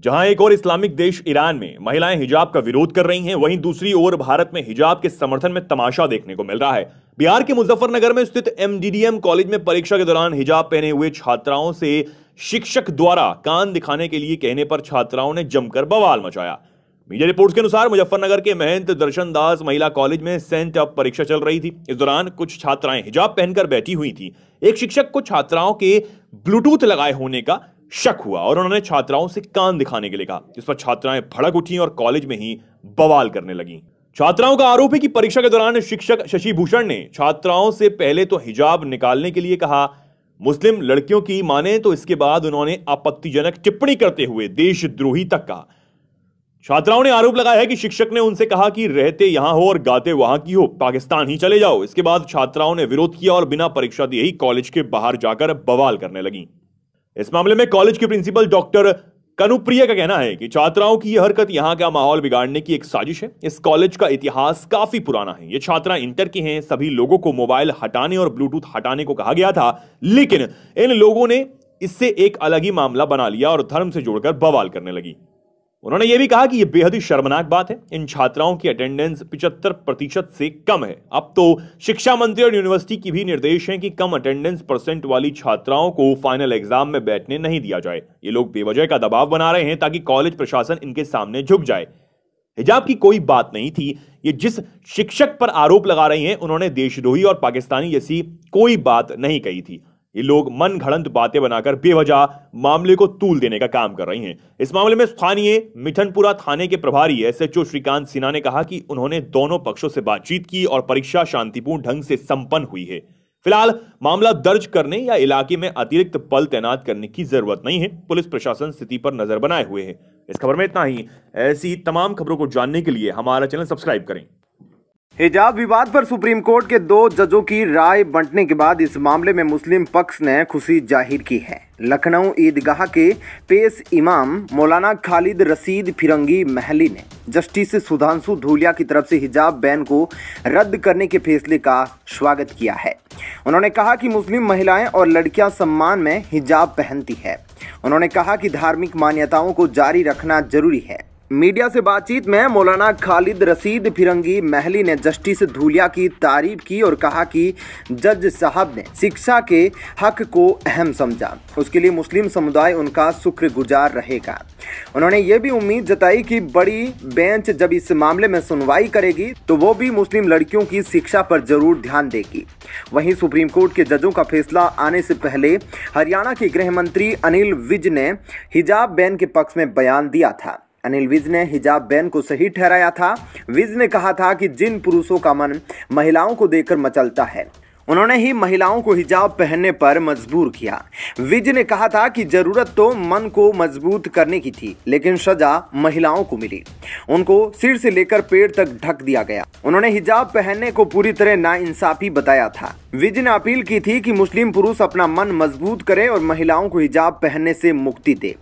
जहां एक और इस्लामिक देश ईरान में महिलाएं हिजाब का विरोध कर रही हैं, वहीं दूसरी ओर भारत में हिजाब के समर्थन में तमाशा देखने को मिल रहा है। बिहार के मुजफ्फरनगर में स्थित MDDM कॉलेज में परीक्षा के दौरान हिजाब पहने हुए छात्राओं से शिक्षक द्वारा कान दिखाने के लिए कहने पर छात्राओं ने जमकर बवाल मचाया। मीडिया रिपोर्ट्स के अनुसार मुजफ्फरनगर के महंत दर्शन दास महिला कॉलेज में सेंट अप परीक्षा चल रही थी। इस दौरान कुछ छात्राएं हिजाब पहनकर बैठी हुई थी। एक शिक्षक को छात्राओं के ब्लूटूथ लगाए होने का शक हुआ और उन्होंने छात्राओं से कान दिखाने के लिए कहा। इस पर छात्राएं भड़क उठी और कॉलेज में ही बवाल करने लगी। छात्राओं का आरोप है कि परीक्षा के दौरान शिक्षक शशि भूषण ने छात्राओं से पहले तो हिजाब निकालने के लिए कहा, मुस्लिम लड़कियों की माने तो इसके बाद उन्होंने आपत्तिजनक टिप्पणी करते हुए देशद्रोही तक कहा। छात्राओं ने आरोप लगाया है कि शिक्षक ने उनसे कहा कि रहते यहां हो और गाते वहां की हो, पाकिस्तान ही चले जाओ। इसके बाद छात्राओं ने विरोध किया और बिना परीक्षा दिए ही कॉलेज के बाहर जाकर बवाल करने लगी। इस मामले में कॉलेज के प्रिंसिपल डॉक्टर कनुप्रिया का कहना है कि छात्राओं की यह हरकत यहां का माहौल बिगाड़ने की एक साजिश है। इस कॉलेज का इतिहास काफी पुराना है। ये छात्रा इंटर की हैं। सभी लोगों को मोबाइल हटाने और ब्लूटूथ हटाने को कहा गया था, लेकिन इन लोगों ने इससे एक अलग ही मामला बना लिया और धर्म से जोड़कर बवाल करने लगी। उन्होंने यह भी कहा कि यह बेहद ही शर्मनाक बात है। इन छात्राओं की अटेंडेंस 75% से कम है। अब तो शिक्षा मंत्री और यूनिवर्सिटी की भी निर्देश है कि कम अटेंडेंस % वाली छात्राओं को फाइनल एग्जाम में बैठने नहीं दिया जाए। ये लोग बेवजह का दबाव बना रहे हैं ताकि कॉलेज प्रशासन इनके सामने झुक जाए। हिजाब की कोई बात नहीं थी। ये जिस शिक्षक पर आरोप लगा रही हैं, उन्होंने देशद्रोही और पाकिस्तानी जैसी कोई बात नहीं कही थी। ये लोग मन घड़ंत बातें बनाकर बेवजह मामले को तूल देने का काम कर रही हैं। इस मामले में स्थानीय मिठनपुरा थाने के प्रभारी SHO श्रीकांत सिन्हा ने कहा कि उन्होंने दोनों पक्षों से बातचीत की और परीक्षा शांतिपूर्ण ढंग से संपन्न हुई है। फिलहाल मामला दर्ज करने या इलाके में अतिरिक्त बल तैनात करने की जरूरत नहीं है। पुलिस प्रशासन स्थिति पर नजर बनाए हुए है। इस खबर में इतना ही। ऐसी तमाम खबरों को जानने के लिए हमारा चैनल सब्सक्राइब करें। हिजाब विवाद पर सुप्रीम कोर्ट के 2 जजों की राय बंटने के बाद इस मामले में मुस्लिम पक्ष ने खुशी जाहिर की है। लखनऊ ईदगाह के पेश इमाम मौलाना खालिद रशीद फिरंगी महली ने जस्टिस सुधांशु धूलिया की तरफ से हिजाब बैन को रद्द करने के फैसले का स्वागत किया है। उन्होंने कहा कि मुस्लिम महिलाएं और लड़कियां सम्मान में हिजाब पहनती है। उन्होंने कहा कि धार्मिक मान्यताओं को जारी रखना जरूरी है। मीडिया से बातचीत में मौलाना खालिद रशीद फिरंगी महली ने जस्टिस धूलिया की तारीफ की और कहा कि जज साहब ने शिक्षा के हक को अहम समझा। उसके लिए मुस्लिम समुदाय उनका शुक्रगुजार रहेगा। उन्होंने ये भी उम्मीद जताई कि बड़ी बेंच जब इस मामले में सुनवाई करेगी तो वो भी मुस्लिम लड़कियों की शिक्षा पर जरूर ध्यान देगी। वहीं सुप्रीम कोर्ट के जजों का फैसला आने से पहले हरियाणा के गृह मंत्री अनिल विज ने हिजाब बैन के पक्ष में बयान दिया था। अनिल विज ने हिजाब बैन को सही ठहराया था। विज ने कहा था कि जिन पुरुषों का मन महिलाओं को देखकर मचलता है, उन्होंने ही महिलाओं को हिजाब पहनने पर मजबूर किया। विज ने कहा था कि जरूरत तो मन को मजबूत करने की थी, लेकिन सजा महिलाओं को मिली। उनको सिर से लेकर पैर तक ढक दिया गया। उन्होंने हिजाब पहनने को पूरी तरह नाइंसाफी बताया था। विज ने अपील की थी कि मुस्लिम पुरुष अपना मन मजबूत करे और महिलाओं को हिजाब पहनने से मुक्ति दे।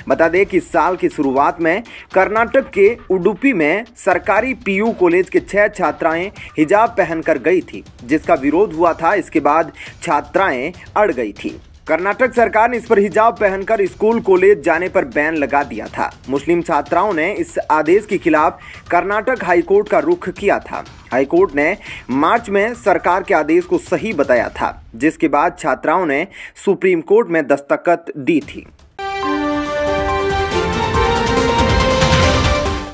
बता दें कि इस साल की शुरुआत में कर्नाटक के उडुपी में सरकारी PU कॉलेज के 6 छात्राएं हिजाब पहनकर गई थी, जिसका विरोध हुआ था। इसके बाद छात्राएं अड़ गई थी। कर्नाटक सरकार ने इस पर हिजाब पहनकर स्कूल कॉलेज जाने पर बैन लगा दिया था। मुस्लिम छात्राओं ने इस आदेश के खिलाफ कर्नाटक हाईकोर्ट का रुख किया था। हाईकोर्ट ने मार्च में सरकार के आदेश को सही बताया था, जिसके बाद छात्राओं ने सुप्रीम कोर्ट में दस्तखत दी थी।